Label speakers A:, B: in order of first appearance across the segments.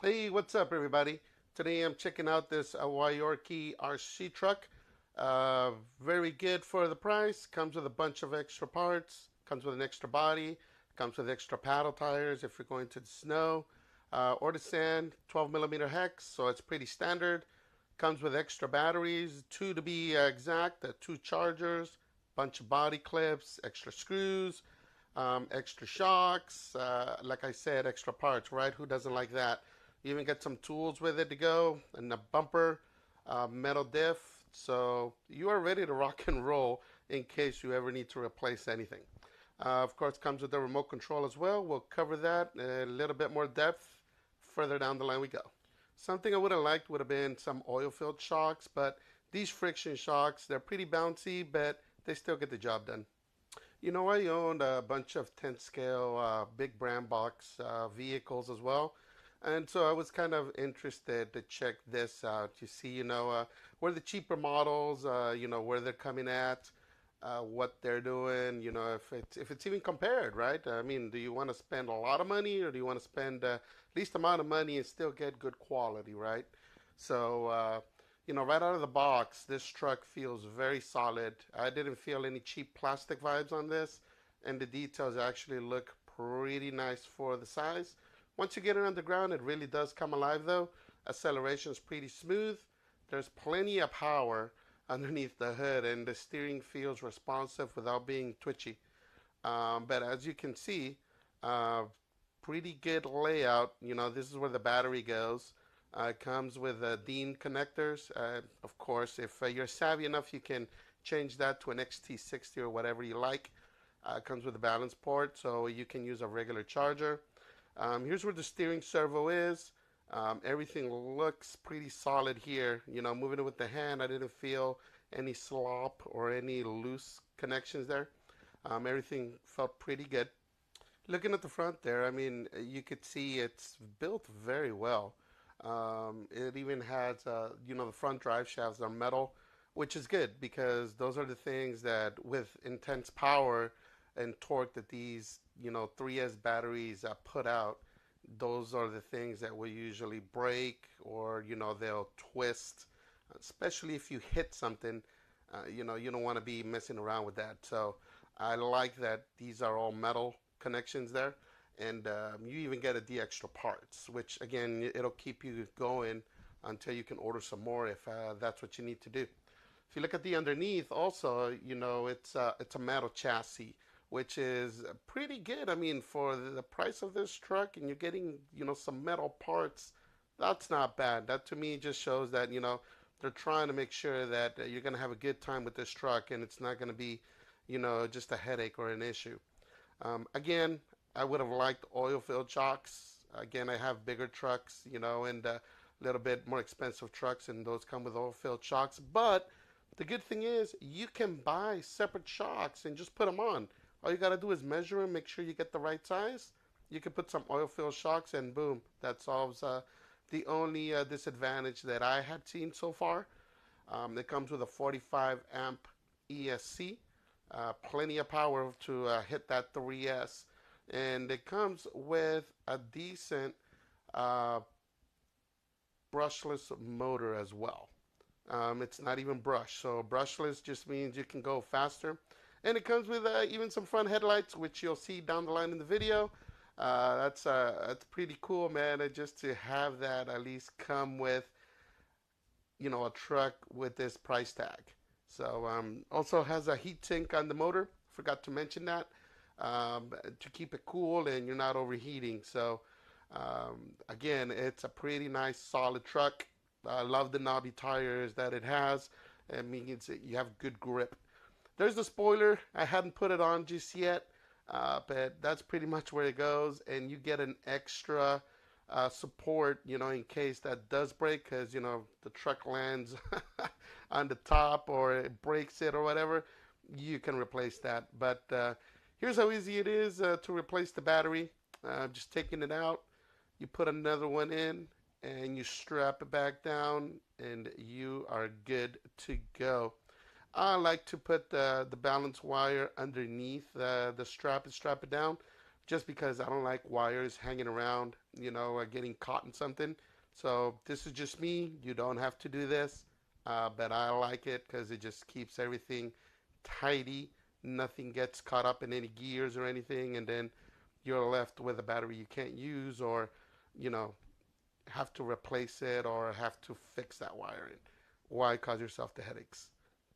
A: Hey, what's up, everybody? Today I'm checking out this WIAORCHI RC truck. Uh, Very good for the price. Comes with a bunch of extra parts. Comes with an extra body. Comes with extra paddle tires if you're going to the snow or the sand. 12 millimeter hex, so it's pretty standard. Comes with extra batteries, two to be exact, two chargers, bunch of body clips, extra screws, extra shocks, like I said, extra parts, right? Who doesn't like that? You even get some tools with it to go, and a bumper, metal diff. So you are ready to rock and roll in case you ever need to replace anything. Of course, comes with the remote control as well. We'll cover that a little bit more depth further down the line we go. Something I would have liked would have been some oil-filled shocks, but these friction shocks, they're pretty bouncy, but they still get the job done. I owned a bunch of 10 scale big brand box vehicles as well. And so I was kind of interested to check this out. You see, where the cheaper models, where they're coming at, what they're doing, if it's even compared, right? I mean, do you want to spend a lot of money or do you want to spend least amount of money and still get good quality, right? So, right out of the box, this truck feels very solid. I didn't feel any cheap plastic vibes on this, and the details actually look pretty nice for the size. Once you get it on the ground, it really does come alive though. Acceleration is pretty smooth. There's plenty of power underneath the hood, and the steering feels responsive without being twitchy. But as you can see, uh, pretty good layout. This is where the battery goes. It comes with DIN connectors. Of course, if you're savvy enough, you can change that to an XT60 or whatever you like. It comes with a balance port, so you can use a regular charger. Here's where the steering servo is. Everything looks pretty solid here. Moving it with the hand, I didn't feel any slop or any loose connections there. Everything felt pretty good. Looking at the front there, I mean, you could see it's built very well. It even has, the front drive shafts are metal, which is good because those are the things that, with intense power and torque that these, 3S batteries put out, those are the things that will usually break or, they'll twist, especially if you hit something. You don't want to be messing around with that. So I like that these are all metal connections there, and you even get the extra parts, which again it'll keep you going until you can order some more if that's what you need to do. If you look at the underneath, also, it's a metal chassis, which is pretty good. I mean, for the price of this truck, and you're getting some metal parts, that's not bad. That to me just shows that they're trying to make sure that you're gonna have a good time with this truck, and it's not gonna be just a headache or an issue. Again, I would have liked oil-filled shocks. Again, I have bigger trucks, and a little bit more expensive trucks, and those come with oil-filled shocks. But the good thing is you can buy separate shocks and just put them on. All you got to do is measure them, make sure you get the right size. You can put some oil-filled shocks, and boom, that solves the only disadvantage that I had seen so far. It comes with a 45 amp ESC, plenty of power to hit that 3S, and it comes with a decent uh, brushless motor as well. It's not even brush, so brushless just means you can go faster. And it comes with even some front headlights, which you'll see down the line in the video. That's pretty cool, man. And just to have that at least come with a truck with this price tag. So also has a heat sink on the motor. Forgot to mention that to keep it cool and you're not overheating. So again, it's a pretty nice solid truck. I love the knobby tires that it has. It means you have good grip. There's the spoiler. I hadn't put it on just yet, but that's pretty much where it goes. And you get an extra support, in case that does break, because the truck lands on the top or it breaks it or whatever. You can replace that. But here's how easy it is to replace the battery. Just taking it out, you put another one in, and you strap it back down, and you are good to go. I like to put the balance wire underneath the strap and strap it down, just because I don't like wires hanging around getting caught in something. So this is just me. You don't have to do this, but I like it because it just keeps everything tidy. Nothing gets caught up in any gears or anything, and then you're left with a battery you can't use, or have to replace it or have to fix that wiring. Why cause yourself the headaches?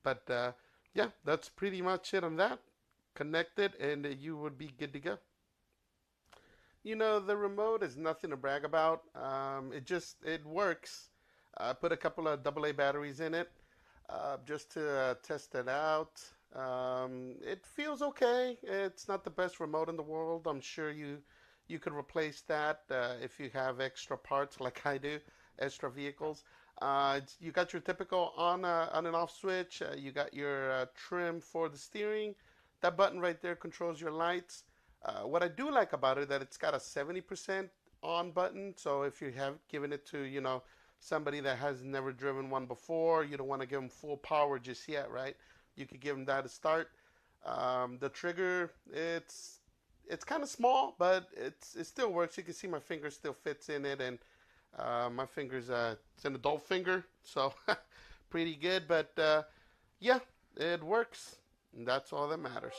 A: But yeah, that's pretty much it on that. Connect it and you would be good to go. The remote is nothing to brag about. It works. I put a couple of AA batteries in it just to test it out. It feels okay. It's not the best remote in the world. I'm sure you could replace that if you have extra parts like I do, extra vehicles. You got your typical on and off switch. You got your trim for the steering. That button right there controls your lights. What I do like about it that it's got a 70% on button. So if you have given it to somebody that has never driven one before, you don't want to give them full power just yet, right? You could give them that to start. The trigger, it's kind of small, but it still works. You can see my finger still fits in it, and my finger's it's an adult finger, so pretty good. But yeah, it works, and that's all that matters.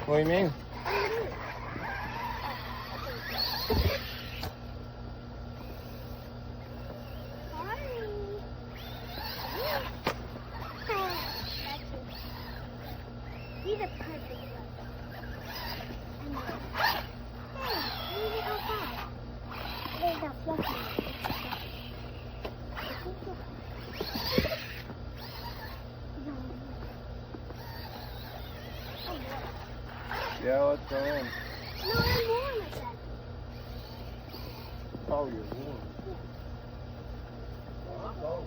B: What do you mean?
C: These are perfect. Hey, leave it outside. There's a fluffy.
B: Yeah, let's go in.
C: No, I'm warm, I said.
B: Oh, you're warm. Oh.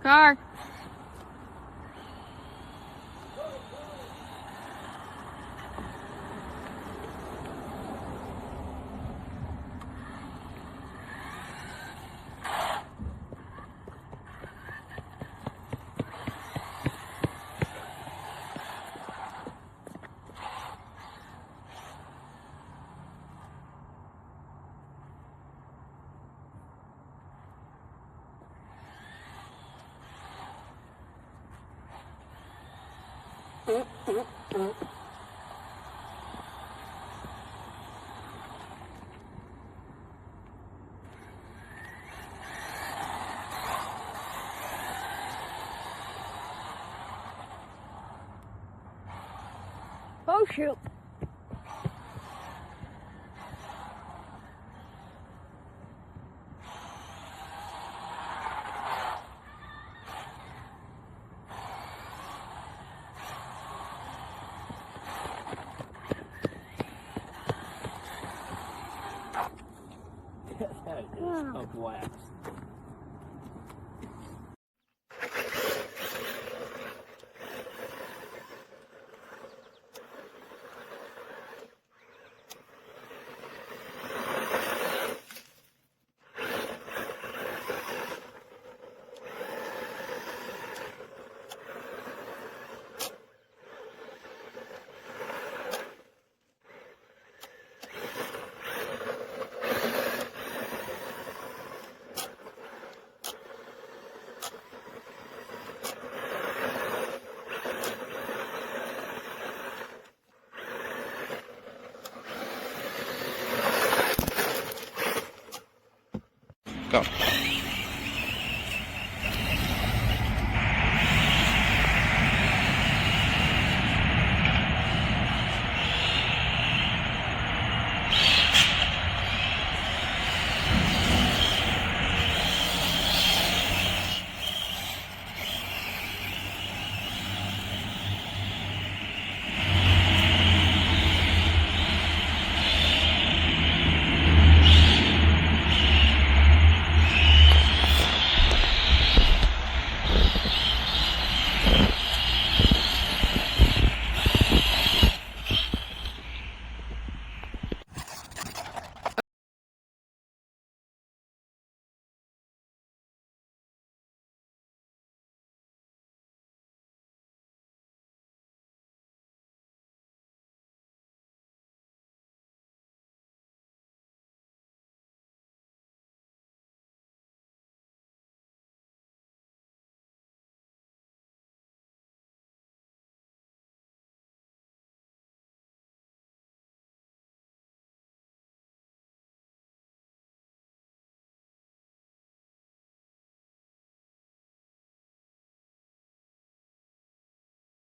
D: Car. Oh shoot.
B: That is a blast.
A: Go.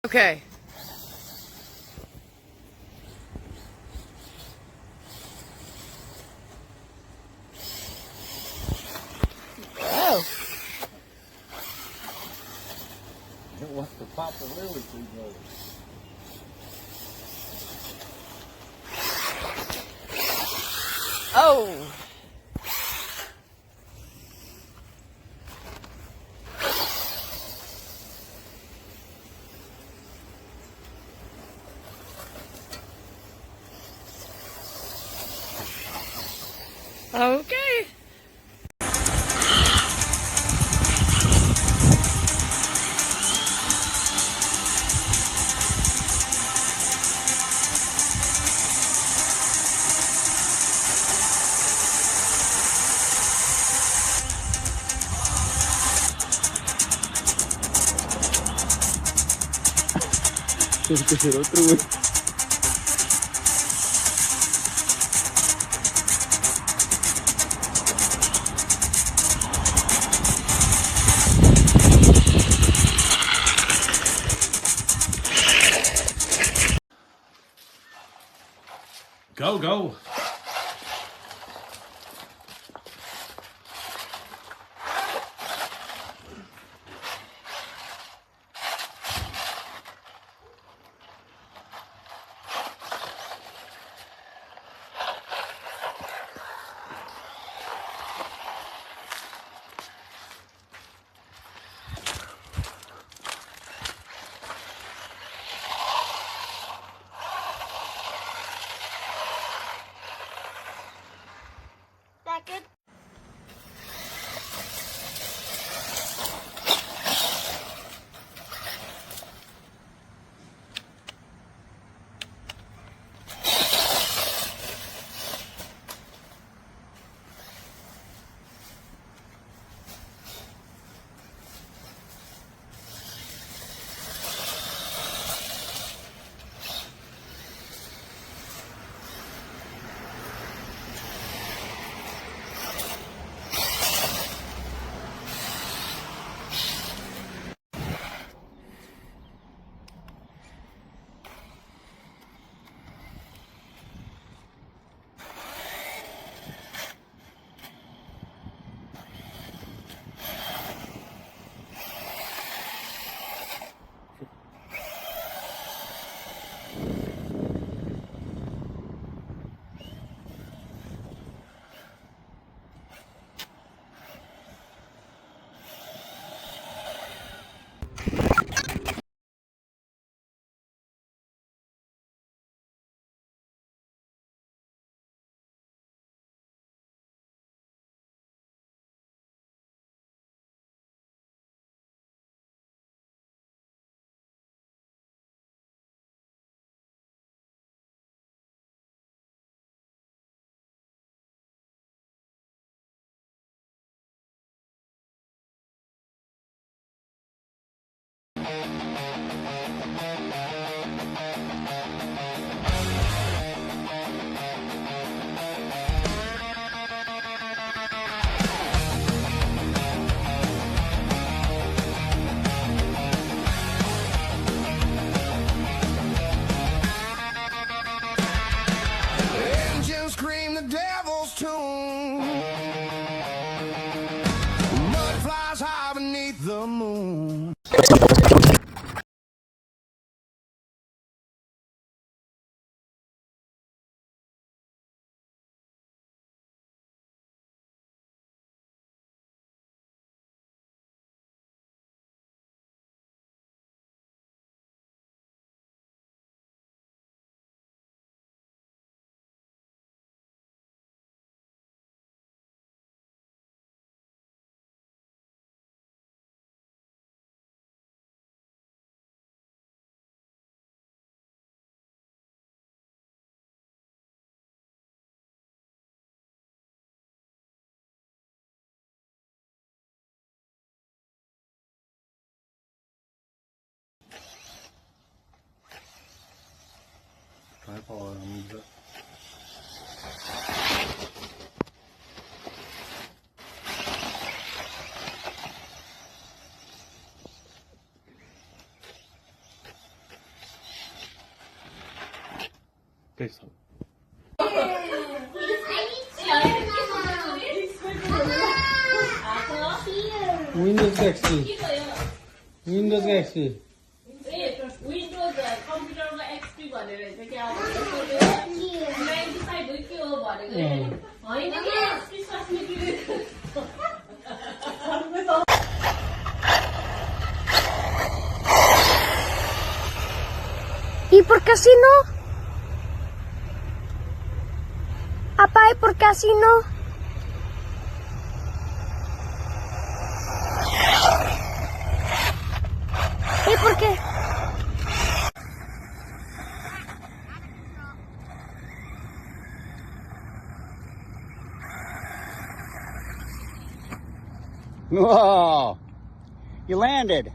E: Okay. Oh.
B: It wants to pop the lily too much.
E: Oh. Okay.
B: Tiene que ser otro, güey.
F: Go, go.
C: That good?
G: Engines scream the devil's tune. Mud flies high beneath the moon.
B: Tripod.
F: 됐어.
B: Windows XP. Windows XP.
H: Windows computer XP भनेर चाहिँ के अब 95 भइक्यो भनेको होइन के Christmas निक्लियो
C: ¿Y por qué así no? Papá, ¿y por qué así no? ¿Y por qué?
B: Whoa! You landed.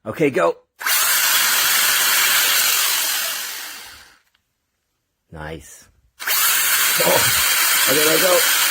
I: Okay, go. Nice. Oh, okay, let go.